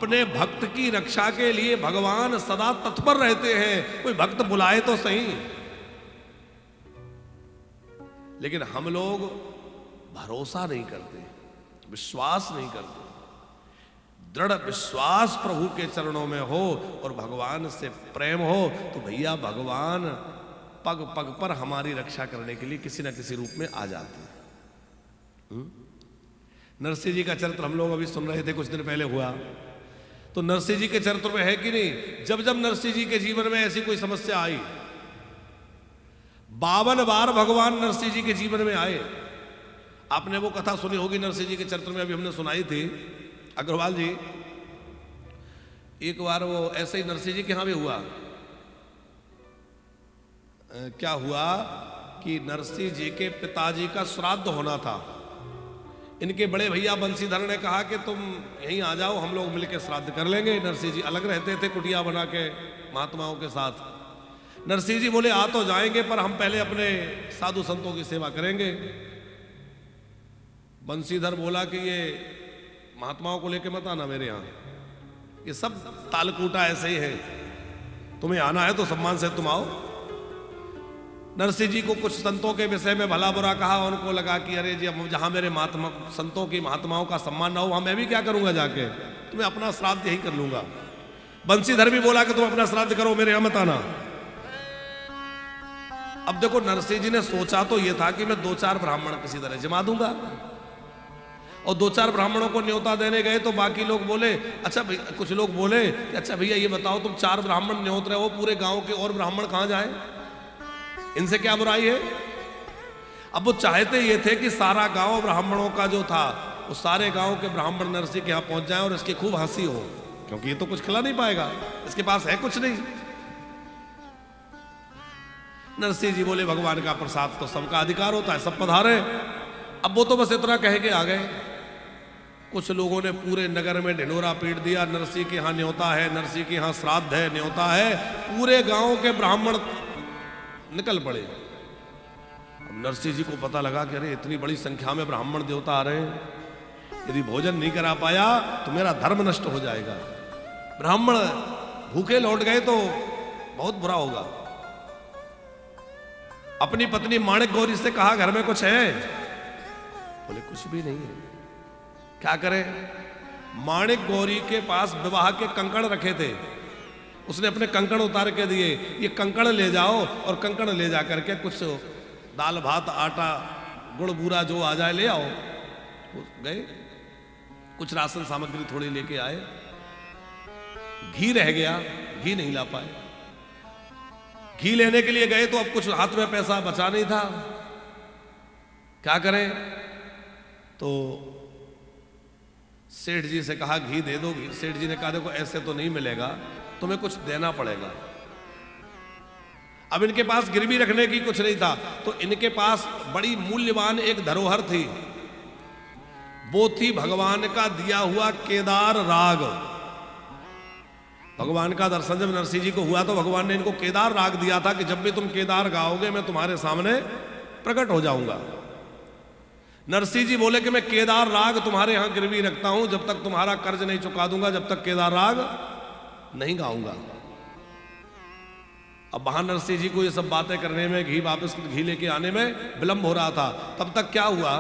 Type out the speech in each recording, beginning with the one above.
अपने भक्त की रक्षा के लिए भगवान सदा तत्पर रहते हैं, कोई भक्त बुलाए तो सही। लेकिन हम लोग भरोसा नहीं करते, विश्वास नहीं करते। दृढ़ विश्वास प्रभु के चरणों में हो और भगवान से प्रेम हो तो भैया भगवान पग पग पर हमारी रक्षा करने के लिए किसी न किसी रूप में आ जाते हैं। नरसिंह जी का चरित्र हम लोग अभी सुन रहे थे, कुछ दिन पहले हुआ। तो नरसिंह जी के चरित्र में है कि नहीं, जब जब नरसिंह जी के जीवन में ऐसी कोई समस्या आई, 52 बार भगवान नरसिंह जी के जीवन में आए। आपने वो कथा सुनी होगी नरसिंह जी के चरित्र में, अभी हमने सुनाई थी अग्रवाल जी। एक बार वो ऐसे ही नरसिंह जी के यहां भी हुआ। क्या हुआ कि नरसिंह जी के पिताजी का श्राद्ध होना था। इनके बड़े भैया बंसीधर ने कहा कि तुम यहीं आ जाओ, हम लोग मिलकर श्राद्ध कर लेंगे। नरसिंह जी अलग रहते थे कुटिया बना के महात्माओं के साथ। नरसिंह जी बोले आ तो जाएंगे पर हम पहले अपने साधु संतों की सेवा करेंगे। बंसीधर बोला कि ये महात्माओं को लेके मत आना मेरे यहाँ, ये सब तालकूटा ऐसे ही है, तुम्हें आना है तो सम्मान से तुम आओ। नरसिंह जी को कुछ संतों के विषय में भला बुरा कहा, उनको लगा कि अरे जी अब जहां मेरे महात्मा संतों की महात्माओं का सम्मान ना हो, वहां मैं भी क्या करूंगा जाके, तुम्हें अपना श्राद्ध यही कर लूंगा। बंसीधर भी बोला कि तुम अपना श्राद्ध करो, मेरे यहाँ मत आना। अब देखो नरसिंह जी ने सोचा तो ये था कि मैं 2-4 ब्राह्मण किसी तरह जमा दूंगा, और 2-4 ब्राह्मणों को न्योता देने गए तो बाकी लोग बोले, अच्छा भैया, कुछ लोग बोले कि अच्छा भैया ये बताओ तुम 4 ब्राह्मण न्योत रहे हो, पूरे गांव के और ब्राह्मण कहां जाए, इनसे क्या बुराई है। अब वो चाहते ये थे कि सारा गांव ब्राह्मणों का जो था वो सारे गांव के ब्राह्मण नरसिंह के यहाँ पहुंच जाए और इसकी खूब हंसी हो, क्योंकि ये तो कुछ खिला नहीं पाएगा, इसके पास है कुछ नहीं। नरसिंह जी बोले भगवान का प्रसाद तो सबका अधिकार होता है, सब पधारे। अब वो तो बस इतना कह के आ गए। कुछ लोगों ने पूरे नगर में ढिंढोरा पीट दिया, नरसिंह के यहाँ न्योता है, नरसिंह के यहाँ श्राद्ध है, न्योता है। पूरे गांव के ब्राह्मण निकल पड़े। अब नरसिंह जी को पता लगा कि अरे इतनी बड़ी संख्या में ब्राह्मण देवता आ रहे हैं, यदि भोजन नहीं करा पाया तो मेरा धर्म नष्ट हो जाएगा, ब्राह्मण भूखे लौट गए तो बहुत बुरा होगा। अपनी पत्नी माणिक गौरी से कहा घर में कुछ है, बोले कुछ भी नहीं है, क्या करें। माणिक गौरी के पास विवाह के कंकण रखे थे, उसने अपने कंकण उतार के दिए, ये कंकण ले जाओ और कंकण ले जा करके कुछ दाल भात आटा गुड़ बूरा जो आ जाए ले आओ। गए, कुछ राशन सामग्री थोड़ी लेके आए, घी रह गया, घी नहीं ला पाए। घी लेने के लिए गए तो अब कुछ हाथ में पैसा बचा नहीं था, क्या करें। तो सेठ जी से कहा घी दे दो। सेठ जी ने कहा देखो ऐसे तो नहीं मिलेगा, तुम्हें कुछ देना पड़ेगा। अब इनके पास गिरवी रखने की कुछ नहीं था, तो इनके पास बड़ी मूल्यवान एक धरोहर थी, वो थी भगवान का दिया हुआ केदार राग। भगवान का दर्शन जब नरसिंह जी को हुआ तो भगवान ने इनको केदार राग दिया था कि जब भी तुम केदार गाओगे मैं तुम्हारे सामने प्रकट हो जाऊंगा। नरसिंह जी बोले कि मैं केदार राग तुम्हारे यहां गिरवी रखता हूं, जब तक तुम्हारा कर्ज नहीं चुका दूंगा जब तक केदार राग नहीं गाऊंगा। अब वहां नरसिंह जी को ये सब बातें करने में, घी वापस घी लेके आने में विलंब हो रहा था। तब तक क्या हुआ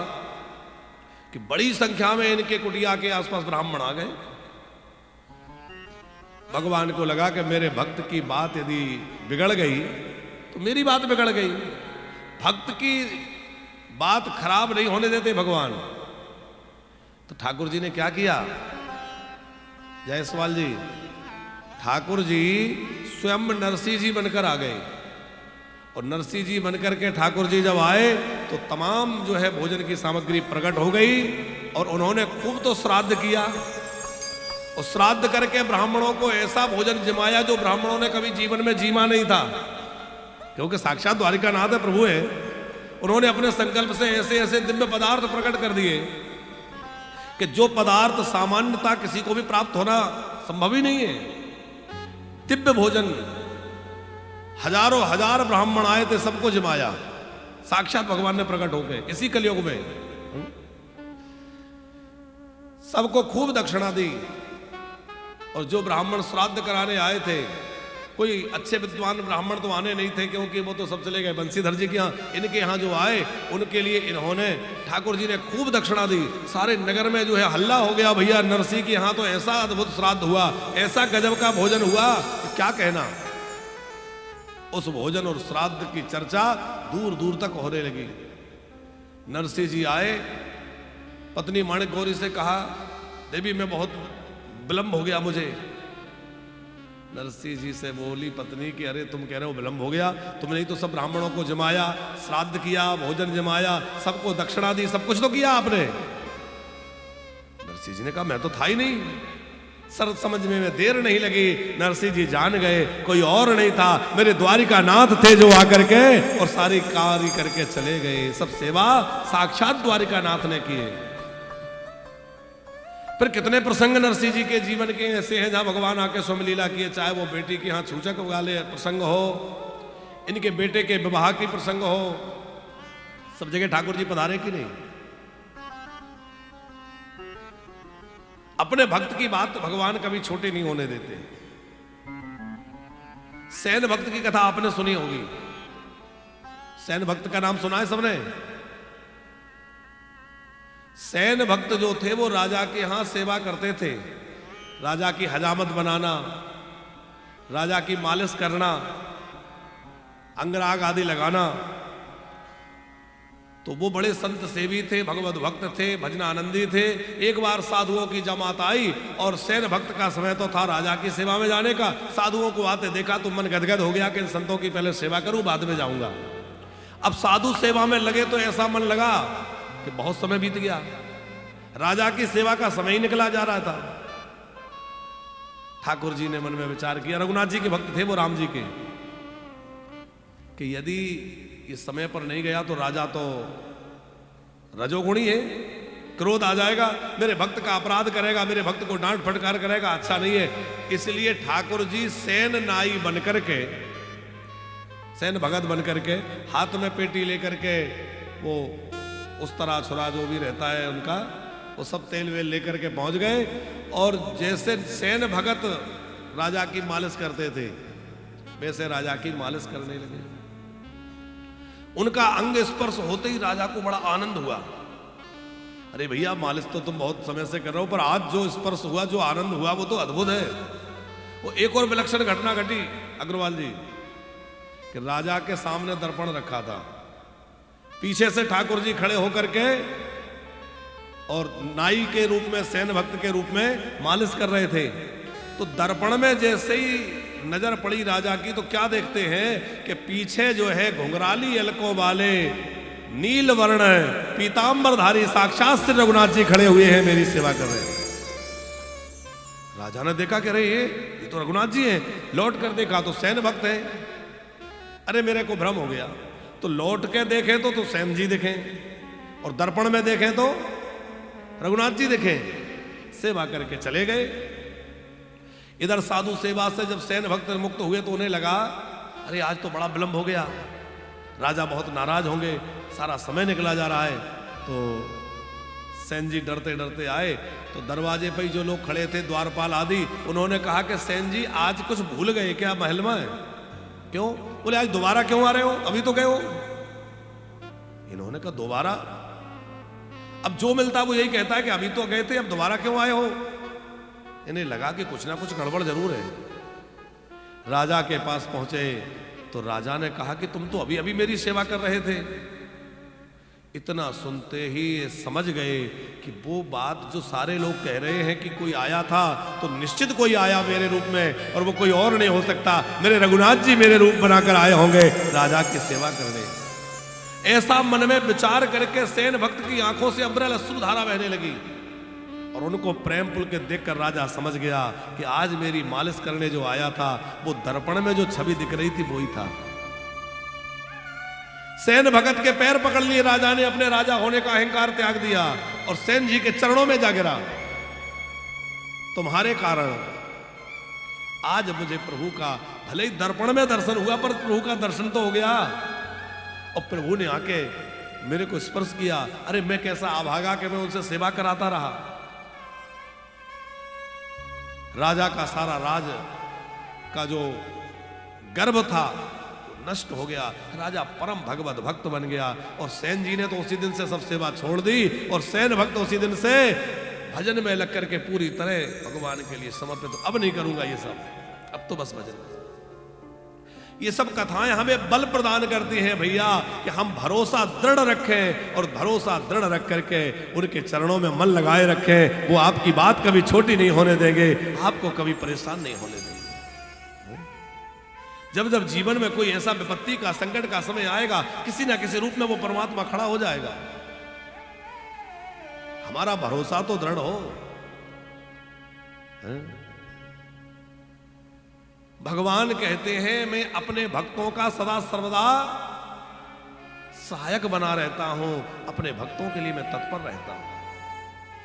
कि बड़ी संख्या में इनके कुटिया के आसपास ब्राह्मण आ गए। भगवान को लगा कि मेरे भक्त की बात यदि बिगड़ गई तो मेरी बात बिगड़ गई। भक्त की बात खराब नहीं होने देते भगवान। तो ठाकुर जी ने क्या किया, जायसवाल जी, ठाकुर जी स्वयं नरसिंह जी बनकर आ गए। और नरसिंह जी बनकर के ठाकुर जी जब आए तो तमाम जो है भोजन की सामग्री प्रकट हो गई और उन्होंने खूब तो श्राद्ध किया। और श्राद्ध करके ब्राह्मणों को ऐसा भोजन जमाया जो ब्राह्मणों ने कभी जीवन में जीमा नहीं था, क्योंकि साक्षात द्वारिकानाथ प्रभु है। उन्होंने अपने संकल्प से ऐसे ऐसे दिव्य पदार्थ प्रकट कर दिए कि जो पदार्थ सामान्यता किसी को भी प्राप्त होना संभव ही नहीं है। दिव्य भोजन, हजारों हजार ब्राह्मण आए थे, सबको जमाया साक्षात भगवान ने प्रकट होकर इसी कलयुग में। सबको खूब दक्षिणा दी। और जो ब्राह्मण श्राद्ध कराने आए थे, कोई अच्छे विद्वान ब्राह्मण तो आने नहीं थे, क्योंकि वो तो सब चले गए बंसीधर जी के यहाँ। इनके यहाँ जो आए उनके लिए इन्होंने, ठाकुर जी ने खूब दक्षिणा दी। सारे नगर में जो है हल्ला हो गया, भैया नरसिंह के यहाँ तो ऐसा अद्भुत श्राद्ध हुआ, ऐसा गजब का भोजन हुआ, क्या कहना। उस भोजन और श्राद्ध की चर्चा दूर दूर तक होने लगी। नरसिंह जी आए, पत्नी माणिक गौरी से कहा, देवी मैं बहुत विलंब हो गया मुझे। नरसिंह जी से बोली पत्नी कि अरे तुम कह रहे हो विलंब हो गया, तुमने ही तो सब ब्राह्मणों को जमाया, श्राद्ध किया, भोजन जमाया, सबको दक्षिणा दी, सब कुछ तो किया आपने। नरसिंह जी ने कहा मैं तो था ही नहीं। सर समझने में देर नहीं लगी, नरसिंह जी जान गए कोई और नहीं था, मेरे द्वारिका नाथ थे जो आकर के और सारी कार्य करके चले गए। सब सेवा साक्षात द्वारिका नाथ ने किए। फिर कितने प्रसंग नरसिंह जी के जीवन के ऐसे हैं जहां भगवान आके स्वयं लीला किए, चाहे वो बेटी के यहाँ छूचक वाले प्रसंग हो, इनके बेटे के विवाह की प्रसंग हो, सब जगह ठाकुर जी पधारे कि नहीं। अपने भक्त की बात भगवान कभी छोटी नहीं होने देते। सैन भक्त की कथा आपने सुनी होगी। सैन भक्त का नाम सुना है सबने। सैन भक्त जो थे वो राजा के यहां सेवा करते थे। राजा की हजामत बनाना, राजा की मालिश करना, अंगराग आदि लगाना। तो वो बड़े संत सेवी थे, भगवत भक्त थे, भजनानंदी थे। एक बार साधुओं की जमात आई और सैन भक्त का समय तो था राजा की सेवा में जाने का। साधुओं को आते देखा तो मन गदगद हो गया कि इन संतों की पहले सेवा करूं, बाद में जाऊंगा। अब साधु सेवा में लगे तो ऐसा मन लगा कि बहुत समय बीत गया, राजा की सेवा का समय ही निकला जा रहा था। ठाकुर जी ने मन में विचार किया, रघुनाथ जी के भक्त थे वो राम जी के, कि यदि इस समय पर नहीं गया तो राजा तो रजोगुणी है, क्रोध आ जाएगा, मेरे भक्त का अपराध करेगा, मेरे भक्त को डांट फटकार करेगा, अच्छा नहीं है। इसलिए ठाकुर जी सैन नाई बनकर के, सैन भगत बनकर के, हाथ में पेटी लेकर के, वो उस तरह छुरा जो भी रहता है उनका, वो सब तेल वेल लेकर के पहुंच गए। और जैसे सैन भगत राजा की मालिश करते थे वैसे राजा की मालिश करने लगे। उनका अंग स्पर्श होते ही राजा को बड़ा आनंद हुआ। अरे भैया मालिश तो तुम बहुत समय से कर रहे हो, पर आज जो स्पर्श हुआ, जो आनंद हुआ, वो तो अद्भुत है। वो एक और विलक्षण घटना घटी अग्रवाल जी, कि राजा के सामने दर्पण रखा था, पीछे से ठाकुर जी खड़े होकर के और नाई के रूप में, सैन भक्त के रूप में मालिश कर रहे थे। तो दर्पण में जैसे ही नजर पड़ी राजा की, तो क्या देखते हैं कि पीछे जो है घुंघराली अलकों वाले नील वर्ण पीतांबरधारी साक्षात श्री रघुनाथ जी खड़े हुए हैं, मेरी सेवा कर रहे हैं। राजा ने देखा कि अरे ये तो रघुनाथ जी हैं। लौट कर देखा तो सैन भक्त है। अरे मेरे को भ्रम हो गया। तो लौट के देखे तो सैन जी दिखे, और दर्पण में देखे तो रघुनाथ जी दिखे। सेवा करके चले गए। इधर साधु सेवा से जब सैन भक्त मुक्त हुए तो उन्हें लगा अरे आज तो बड़ा विलंब हो गया, राजा बहुत नाराज होंगे, सारा समय निकला जा रहा है। तो सैन जी डरते डरते आए तो दरवाजे पर ही जो लोग खड़े थे, द्वारपाल आदि, उन्होंने कहा कि सैन जी आज कुछ भूल गए क्या महल में? क्यों? बोले आज दोबारा क्यों आ रहे हो, अभी तो गए हो। इन्होंने कहा दोबारा? अब जो मिलता वो यही कहता है कि अभी तो गए थे, अब दोबारा क्यों आए हो। इन्हें लगा कि कुछ ना कुछ गड़बड़ जरूर है। राजा के पास पहुंचे तो राजा ने कहा कि तुम तो अभी अभी मेरी सेवा कर रहे थे। इतना सुनते ही समझ गए कि वो बात जो सारे लोग कह रहे हैं कि कोई आया था, तो निश्चित कोई आया मेरे रूप में, और वो कोई और नहीं हो सकता, मेरे रघुनाथ जी मेरे रूप बनाकर आए होंगे राजा की सेवा करने। ऐसा मन में विचार करके सैन भक्त की आंखों से अब्रल अश्रुधारा बहने लगी, और उनको प्रेम पुलकित देखकर राजा समझ गया कि आज मेरी मालिश करने जो आया था, वो दर्पण में जो छवि दिख रही थी वही था। सैन भगत के पैर पकड़ लिए राजा ने, अपने राजा होने का अहंकार त्याग दिया और सैन जी के चरणों में जा गिरा। तुम्हारे कारण आज मुझे प्रभु का, भले ही दर्पण में दर्शन हुआ, पर प्रभु का दर्शन तो हो गया। और प्रभु ने आके मेरे को स्पर्श किया। अरे मैं कैसा अभागा कि मैं उनसे सेवा कराता रहा। राजा का सारा राज का जो गर्व था नष्ट हो गया। राजा परम भगवत भक्त बन गया और सेन जी ने तो उसी दिन से सब सेवा छोड़ दी और सेन भक्त उसी दिन से भजन में लग करके पूरी तरह भगवान के लिए समर्पित। तो अब नहीं करूंगा ये सब, अब तो बस भजन। ये सब कथाएं हमें बल प्रदान करती हैं भैया कि हम भरोसा दृढ़ रखें और भरोसा दृढ़ रख करके उनके चरणों में मन लगाए रखें। वो आपकी बात कभी छोटी नहीं होने देंगे, आपको कभी परेशान नहीं होने देंगे। जब जब जीवन में कोई ऐसा विपत्ति का संकट का समय आएगा, किसी ना किसी रूप में वो परमात्मा खड़ा हो जाएगा। हमारा भरोसा तो दृढ़ हो। भगवान कहते हैं मैं अपने भक्तों का सदा सर्वदा सहायक बना रहता हूं, अपने भक्तों के लिए मैं तत्पर रहता हूं।